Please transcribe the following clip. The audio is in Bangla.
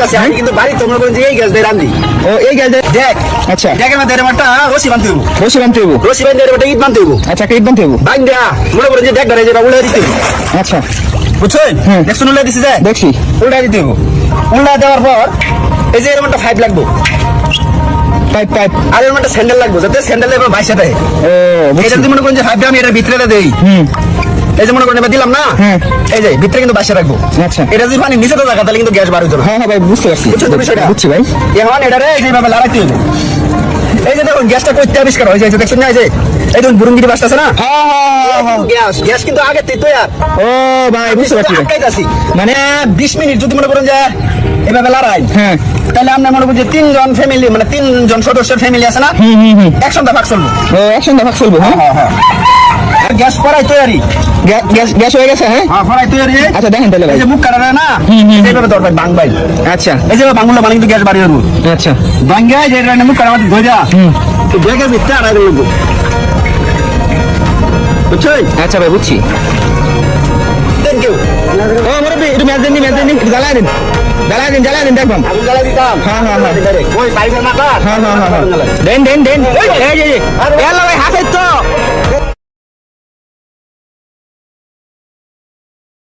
বলতাছি আমি কিন্তু বাড়ি তোমরা বলেন যে এই গ্যাস দিয়ে রান্ধি। ও এই গ্যাস দিয়ে দেখ আচ্ছা দেখের মধ্যে এরকম একটা রশি বানতে হইব, রশি বানতে হইব। রশি বান্ধে এরকম একটা ইট বানতে হইব। আচ্ছা একটা ইট বানতে হইব। বাইন দেয়া মনে করেন যে দেখ ধরে যে উল্টা দিতে হইব, আচ্ছা বুঝছেন? হুম। দেখছেন উল্টা দিছি যে দেখছি। উল্টা দিতে হইব। উল্টা দেওয়ার পর এই যে এরকম একটা পাইপ লাগবো, পাইপ পাইপ। আর এরকম একটা স্যান্ডেল লাগবো যাতে স্যান্ডেলে এবার বাইসা দেয়। ও বুঝছি। এটা যদি মনে করেন যে পাইপটা আমি এটার ভিতরে দেই, হুম এই যে মনে করেন এবার দিলাম না, হ্যাঁ। এই যে ভিতরে কিন্তু বাইসা রাখবো। আচ্ছা। এটা যদি পানি নিচে তো জায়গা তাহলে কিন্তু গ্যাস বার হইতো না। হ্যাঁ হ্যাঁ ভাই বুঝতে পারছি। বুঝছো তো বিষয়টা? বুঝছি ভাই। এখন এটারে এইভাবে লাগাইতে হবে। এই যে দেখুন গ্যাসটা করতে আবিষ্কার হয়েছে, এই যে দেখছেন না, এই যে এই দেখুন বুরুঙ্গিরি বাসটা আছে না, হ্যাঁ হ্যাঁ হ্যাঁ। গ্যাস গ্যাস কিন্তু আগে থেকে তৈরি। ও ভাই বুঝতে পারছি ভাই। আটকাইতাছি মানে 20 মিনিট যদি মনে করেন যে এভাবে লড়াই, হ্যাঁ। তাহলে আমরা মনে করি যে 3 জন ফ্যামিলি মানে 3 জন সদস্যের ফ্যামিলি আছে না, হুম হুম হুম। এক সন্ধ্যা ভাগ চলবো। ও একসঙ্গে ভাগ চলবো। হ্যাঁ হ্যাঁ হ্যাঁ। আর গ্যাস করাই তৈরি, গ্যাস গ্যাস হয়ে গেছে। হ্যাঁ হ্যাঁ করাই তৈরি। আচ্ছা দেখেন তাহলে ভাই। এই যে মুখ কাটা না, হুম, হুম। এইভাবে দরকার বাং ভাই, আচ্ছা এই যে বাংলা মানে কিন্তু গ্যাস বাড়ি হবো আচ্ছা বাঙ্গা যে এটা মুখ কাটা আমাদের ধইরা তো ব্যাগের ভিতরে আড়াই লাগবো, বুঝছেন? আচ্ছা ভাই বুঝছি। Thank you. ও মুরব্বি একটু ম্যাচ দেন ম্যাচ দেন একটু জ্বালায় দিন জ্বালায় দিন জ্বালায় দিন দেখবাম। আমি জ্বালা দিতাম। হ্যাঁ, হ্যাঁ, হ্যাঁ। ওই বাইরে না হ্যাঁ হ্যাঁ হ্যাঁ হ্যাঁ। দেন দেন দেন এই যে এই যে। এলা ভাই হাতে